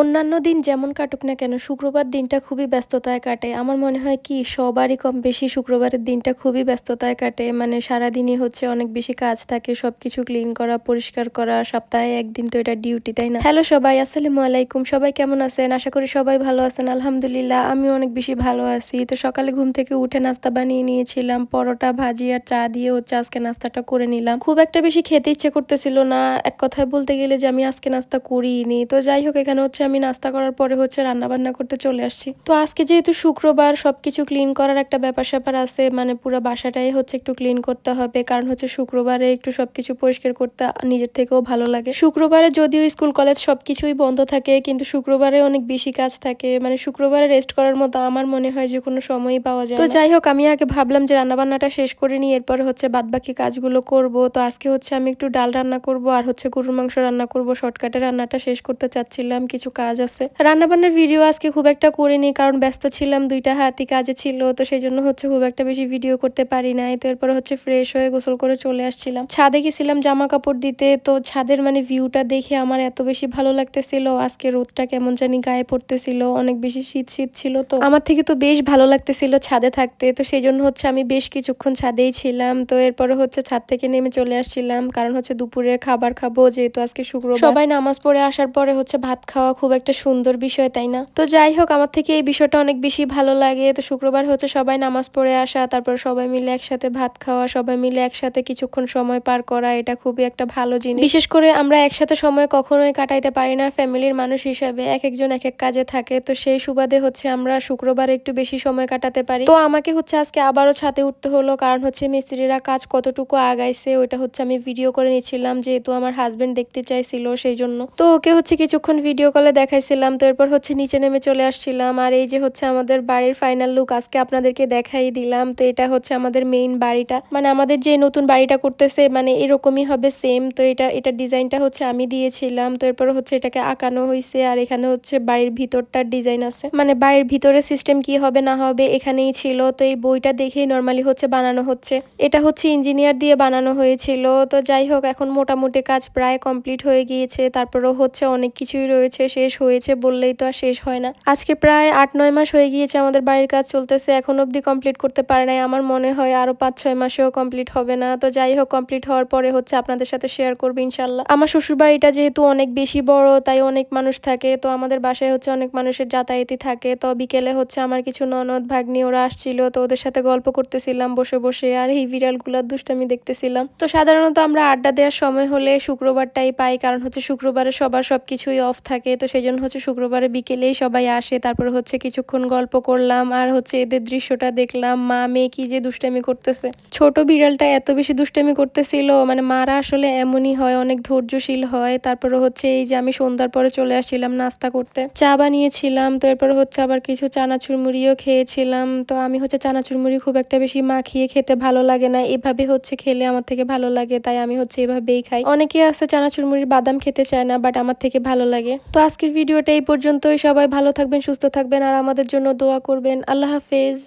অন্যান্য দিন যেমন কাটুক না কেন শুক্রবার দিনটা খুবই ব্যস্ততায় কাটে। আমার মনে হয় কি সবারই কম বেশি শুক্রবারের দিনটা খুবই ব্যস্ততায় কাটে। মানে সারাদিনই হচ্ছে অনেক বেশি কাজ থাকে। সবকিছু ক্লিন করা, পরিষ্কার করা, সপ্তাহে ১ দিন তো এটা ডিউটি, তাই না? হ্যালো সবাই, আসসালামু আলাইকুম। সবাই কেমন আছেন? আশা করি সবাই ভালো আছেন। আলহামদুলিল্লাহ আমিও অনেক বেশি ভালো আছি। তো সকালে ঘুম থেকে উঠে নাস্তা বানিয়ে নিয়েছিলাম। পরোটা, ভাজি আর চা দিয়ে হচ্ছে আজকে নাস্তাটা করে নিলাম। খুব একটা বেশি খেতে ইচ্ছে করতেছিল না। এক কথায় বলতে গেলে যে আমি আজকে নাস্তা করিইনি। তো যাই হোক এখানে হচ্ছে আমি নাস্তা করার পরে হচ্ছে রান্নাবান্না করতে চলে আসছি। তো আজকে যেহেতু শুক্রবার সবকিছু ক্লিন করার একটা ব্যাপার-স্যাপার আছে। মানে পুরা বাসাটাই হচ্ছে একটু ক্লিন করতে হবে। কারণ হচ্ছে শুক্রবারে একটু সবকিছু পরিষ্কার করতে নিজের থেকেও ভালো লাগে। শুক্রবারে যদিও স্কুল কলেজ সবকিছুই বন্ধ থাকে কিন্তু শুক্রবারে অনেক বেশি কাজ থাকে। মানে শুক্রবারে রেস্ট করার মতো আমার মনে হয় যে কোনো সময়ই পাওয়া যায় না। তো যাই হোক আমি আগে ভাবলাম যে রান্নাবান্নাটা শেষ করে নিই, এরপরে হচ্ছে বাদবাকি কাজগুলো করব। তো আজকে হচ্ছে আমি একটু ডাল রান্না করব আর হচ্ছে গরুর মাংস রান্না করব। শর্টকাটে রান্নাটা শেষ করতে চাচ্ছিলাম, কিছু কাজ আছে। রান্নাবান্নার ভিডিও আজকে খুব একটা করিনি কারণ ব্যস্ত ছিলাম, ২ টা হাতই কাজে ছিল। তো সেজন্য হচ্ছে খুব একটা বেশি ভিডিও করতে পারি নাই। তো এরপরে হচ্ছে ফ্রেশ হয়ে গোসল করে চলে আসছিলাম। ছাদে গেছিলাম জামা কাপড় দিতে। তো ছাদের মানে ভিউটা দেখে আমার এত বেশি ভালো লাগতেছিল। আজকে রোদটা কেমন জানি গায়ে পড়তেছিল। অনেক বেশি শীত শীত ছিল, তো আমার থেকে তো বেশ ভালো লাগতেছিল ছাদে থাকতে। তো সেজন্য হচ্ছে আমি বেশ কিছুক্ষণ ছাদেই ছিলাম। তো এরপরে হচ্ছে ছাদ থেকে নেমে চলে আসছিলাম কারণ হচ্ছে দুপুরের খাবার খাবো, যেহেতু আজকে শুক্রবার। সবাই নামাজ পড়ে আসার পরে হচ্ছে ভাত খাওয়া খুব একটা সুন্দর বিষয়, তাই না? তো যাই হোক আমার থেকে এই বিষয়টা অনেক বেশি ভালো লাগে। তো শুক্রবার হচ্ছে সবাই নামাজ পড়ে আসা, তারপর সবাই মিলে একসাথে ভাত খাওয়া, সবাই মিলে একসাথে কিছুক্ষণ সময় পার করা, এটা খুবই একটা ভালো জিনিস। বিশেষ করে আমরা একসাথে সময় কখনোই কাটাইতে পারি না ফ্যামিলির মানুষ হিসাবে। একজন এক এক কাজে থাকে। তো সেই সুবাদে হচ্ছে আমরা শুক্রবারে একটু বেশি সময় কাটাতে পারি। তো আমাকে হচ্ছে আজকে আবারও ছাদে উঠতে হলো কারণ হচ্ছে মিস্ত্রিরা কাজ কতটুকু আগাইছে ওইটা হচ্ছে আমি ভিডিও করে নিচ্ছিলাম, যেহেতু আমার হাজবেন্ড দেখতে চাইছিল সেই জন্য। তো ওকে হচ্ছে কিছুক্ষণ ভিডিও কলে দেখাইছিলাম। তো এরপর হচ্ছে নিচে নেমে চলে আসছিলাম। আর এই যে হচ্ছে আমাদের বাড়ির ফাইনাল লুক আজকে আপনাদেরকে দেখাই দিলাম। তো এটা হচ্ছে আমাদের মেইন বাড়িটা, মানে আমাদের যে নতুন বাড়িটা করতেছে মানে এরকমই হবে সেম। তো এটা ডিজাইনটা হচ্ছে আমি দিয়েছিলাম। তো এরপর হচ্ছে এটাকে আঁকানো হয়েছে আর এখানে হচ্ছে বাড়ির ভিতরটার ডিজাইন আছে, মানে বাড়ির ভিতরে সিস্টেম কি হবে না হবে এখানেই ছিল। তো এই বইটা দেখেই নর্মালি হচ্ছে বানানো হচ্ছে। এটা হচ্ছে ইঞ্জিনিয়ার দিয়ে বানানো হয়েছিল। তো যাই হোক এখন মোটামুটি কাজ প্রায় কমপ্লিট হয়ে গিয়েছে। তারপরেও হচ্ছে অনেক কিছুই রয়েছে, শেষ হয়েছে বললেই তো আর শেষ হয় না। আজকে প্রায় ৮-৯ মাস হয়ে গিয়েছে আমাদের বাড়ির কাজ চলতেছে, এখন অবধি কমপ্লিট করতে পারে নাই। আমার মনে হয় আরো ৫-৬ মাসেও কমপ্লিট হবে না। তো যাই হোক কমপ্লিট হওয়ার পরে হচ্ছে আপনাদের সাথে শেয়ার করবো ইনশাল্লাহ। আমার শ্বশুর বাড়িটা যেহেতু অনেক বেশি বড়, তাই অনেক মানুষ থাকে। তো আমাদের বাসায় হচ্ছে অনেক মানুষের যাতায়াতই থাকে। তো বিকেলে হচ্ছে আমার কিছু ননদ ভাগ্নি ওরা আসছিল, তো ওদের সাথে গল্প করতেছিলাম বসে বসে আর এই বিড়ালগুলোর দুষ্টামি দেখতেছিলাম। তো সাধারণত আমরা আড্ডা দেওয়ার সময় হলে শুক্রবারটাই পাই, কারণ হচ্ছে শুক্রবারে সবার সবকিছুই অফ থাকে। তো সেই জন্য হচ্ছে শুক্রবারে বিকেলেই সবাই আসে। তারপরে হচ্ছে কিছুক্ষণ গল্প করলাম আর হচ্ছে এদের দৃশ্যটা দেখলাম, মা মেয়ে কি যে দুষ্টামি করতেছে। ছোট বিড়ালটা এত বেশি দুষ্টামি করতেছিল, মানে মারা আসলে এমনই হয়, অনেক ধৈর্যশীল হয়। তারপরে হচ্ছে এই যে আমি সন্ধ্যার পরে চলে আসছিলাম নাস্তা করতে, চা বানিয়েছিলাম। তো এরপরে হচ্ছে আবার কিছু চানাচুর মুড়িও খেয়েছিলাম। তো আমি হচ্ছে চানাচুর মুড়ি খুব একটা বেশি মাখিয়ে খেতে ভালো লাগে না, এভাবে হচ্ছে খেলে আমার থেকে ভালো লাগে, তাই আমি হচ্ছে এভাবেই খাই। অনেকে আছে চানাচুর মুড়ির বাদাম খেতে চায় না, বাট আমার থেকে ভালো লাগে। তো আজকের ভিডিওটা এই পর্যন্তই। সবাই ভালো থাকবেন, সুস্থ থাকবেন আর আমাদের জন্য দোয়া করবেন। আল্লাহ হাফেজ।